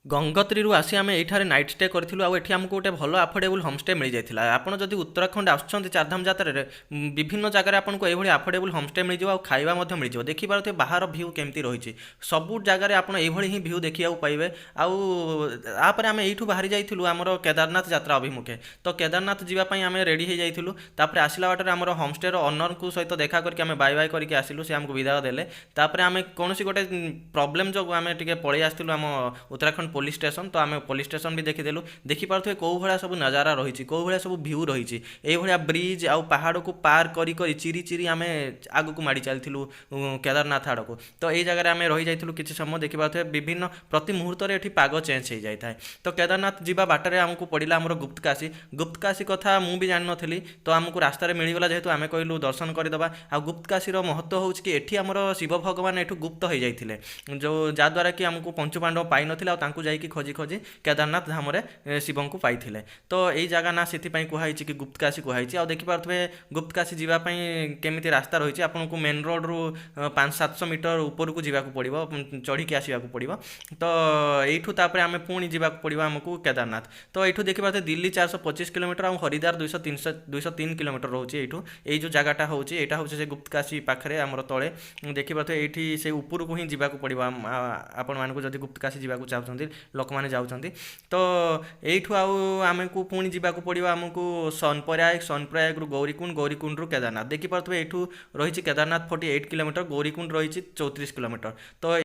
ଗଙ୍ଗୋତ୍ରୀରୁ ଆସି ଆମେ ଏଇଠାରେ ନାଇଟ୍ ଷ୍ଟେ କରିଥିଲୁ ଆଉ ଏଠି ଆମକୁ ଗୋଟେ ଭଲ ଆଫୋର୍ଡେବୁଲ୍ ହୋମଷ୍ଟେ ମିଳିଯାଇଥିଲା। ଆପଣ ଯଦି ଉତ୍ତରାଖଣ୍ଡ ଆସୁଛନ୍ତି ଚାରିଧାମ ଯାତ୍ରାରେ ବିଭିନ୍ନ ଜାଗାରେ ଆପଣଙ୍କୁ ଏଇଭଳି ଆଫୋର୍ଡେବୁଲ୍ ହୋମଷ୍ଟେ ମିଳିଯିବ ଆଉ ଖାଇବା ମଧ୍ୟ ମିଳିଯିବ। ଦେଖିପାରୁଥିବେ ବାହାର ଭିଉ କେମିତି ରହିଛି। ସବୁ ଜାଗାରେ ଆପଣ ଏଇଭଳି ହିଁ ଭିଉ ଦେଖିବାକୁ ପାଇବେ। ଆଉ ତାପରେ ଆମେ ଏଇଠୁ ବାହାରି ଯାଇଥିଲୁ ଆମର କେଦାରନାଥ ଯାତ୍ରା ଅଭିମୁଖେ। ତ କେଦାରନାଥ ଯିବା ପାଇଁ ଆମେ ରେଡ଼ି ହେଇଯାଇଥିଲୁ। ତାପରେ ଆସିଲା ବାଟରେ ଆମର ହୋମଷ୍ଟେର ଅନରଙ୍କ ସହିତ ଦେଖା କରିକି ଆମେ ବାଏ ବାଏ କରିକି ଆସିଲୁ। ସେ ଆମକୁ ବିଦାୟ ଦେଲେ। ତାପରେ ଆମେ କୌଣସି ଗୋଟେ ପ୍ରୋବ୍ଲେମ୍ ଯୋଗୁଁ ଆମେ ଟିକେ ପଳେଇ ଆସିଥିଲୁ ଆମ ଉତ୍ତରାଖଣ୍ଡ ପୋଲିସ ଷ୍ଟେସନ। ତ ଆମେ ପୋଲିସ ଷ୍ଟେସନ ବି ଦେଖିଦେଲୁ। ଦେଖିପାରୁଥିବେ କେଉଁ ଭଳିଆ ସବୁ ନଜାରା ରହିଛି, କେଉଁ ଭଳିଆ ସବୁ ଭିଉ ରହିଛି। ଏଇଭଳିଆ ବ୍ରିଜ୍ ଆଉ ପାହାଡ଼କୁ ପାର କରି କରି ଚିରି ଚିରି ଆମେ ଆଗକୁ ମାଡ଼ି ଚାଲିଥିଲୁ କେଦାରନାଥ ଆଡ଼କୁ। ତ ଏଇ ଜାଗାରେ ଆମେ ରହିଯାଇଥିଲୁ କିଛି ସମୟ। ଦେଖିପାରୁଥିବେ ବିଭିନ୍ନ ପ୍ରତି ମୁହୂର୍ତ୍ତରେ ଏଠି ପାଗ ଚେଞ୍ଜ ହେଇଯାଇଥାଏ। ତ କେଦାରନାଥ ଯିବା ବାଟରେ ଆମକୁ ପଡ଼ିଲା ଆମର ଗୁପ୍ତକାଶୀ। ଗୁପ୍ତକାଶୀ କଥା ମୁଁ ବି ଜାଣିନଥିଲି। ତ ଆମକୁ ରାସ୍ତାରେ ମିଳିଗଲା ଯେହେତୁ ଆମେ କହିଲୁ ଦର୍ଶନ କରିଦେବା। ଆଉ ଗୁପ୍ତକାଶୀର ମହତ୍ତ୍ୱ ହେଉଛି କି ଏଠି ଆମର ଶିବ ଭଗବାନ ଏଠୁ ଗୁପ୍ତ ହେଇଯାଇଥିଲେ, ଯେଉଁ ଯାହାଦ୍ୱାରା କି ଆମକୁ ପଞ୍ଚୁପାଣ୍ଡବ ପାଇନଥିଲେ ଆଉ ତାଙ୍କୁ ଯାଇକି ଖୋଜି ଖୋଜି କେଦାରନାଥ ଧାମରେ ଶିବଙ୍କୁ ପାଇଥିଲେ। ତ ଏଇ ଜାଗା ନା ସେଥିପାଇଁ କୁହାଯାଇଛି କି ଗୁପ୍ତକାଶୀ କୁହାଯାଇଛି। ଆଉ ଦେଖିପାରୁଥିବେ ଗୁପ୍ତକାଶୀ ଯିବା ପାଇଁ କେମିତି ରାସ୍ତା ରହିଛି। ଆପଣଙ୍କୁ ମେନ୍ ରୋଡ଼ରୁ 500-700 ମିଟର ଉପରକୁ ଯିବାକୁ ପଡ଼ିବ, ଚଢ଼ିକି ଆସିବାକୁ ପଡ଼ିବ। ତ ଏଇଠୁ ତାପରେ ଆମେ ପୁଣି ଯିବାକୁ ପଡ଼ିବ ଆମକୁ କେଦାରନାଥ। ତ ଏଇଠୁ ଦେଖିପାରୁଥିବେ ଦିଲ୍ଲୀ 425 କିଲୋମିଟର ଆଉ ହରିଦ୍ୱାର 203 କିଲୋମିଟର ରହୁଛି। ଏଇଠୁ ଏଇ ଯେଉଁ ଜାଗାଟା ହେଉଛି ଏଇଟା ହେଉଛି ସେ ଗୁପ୍ତକାଶୀ ପାଖରେ ଆମର ତଳେ। ଦେଖିପାରୁଥିବେ ଏଇଠି ସେ ଉପରକୁ ହିଁ ଯିବାକୁ ପଡ଼ିବ ଆପଣମାନଙ୍କୁ ଯଦି ଗୁପ୍ତକାଶୀ ଯିବାକୁ ଚାହୁଁଛନ୍ତି, ଲୋକମାନେ ଯାଉଛନ୍ତି। ତ ଏଇଠୁ ଆଉ ଆମକୁ ପୁଣି ଯିବାକୁ ପଡ଼ିବ ଆମକୁ ସନପ୍ରୟାଗ, ସନପ୍ରୟାଗରୁ ଗୌରୀକୁଣ୍ଡ, ଗୌରୀକୁଣ୍ଡରୁ କେଦାରନାଥ। ଦେଖିପାରୁଥିବେ ଏଇଠୁ ରହିଛି କେଦାରନାଥ 48 କିଲୋମିଟର, ଗୌରୀକୁଣ୍ଡ ରହିଛି 34 କିଲୋମିଟର। ତ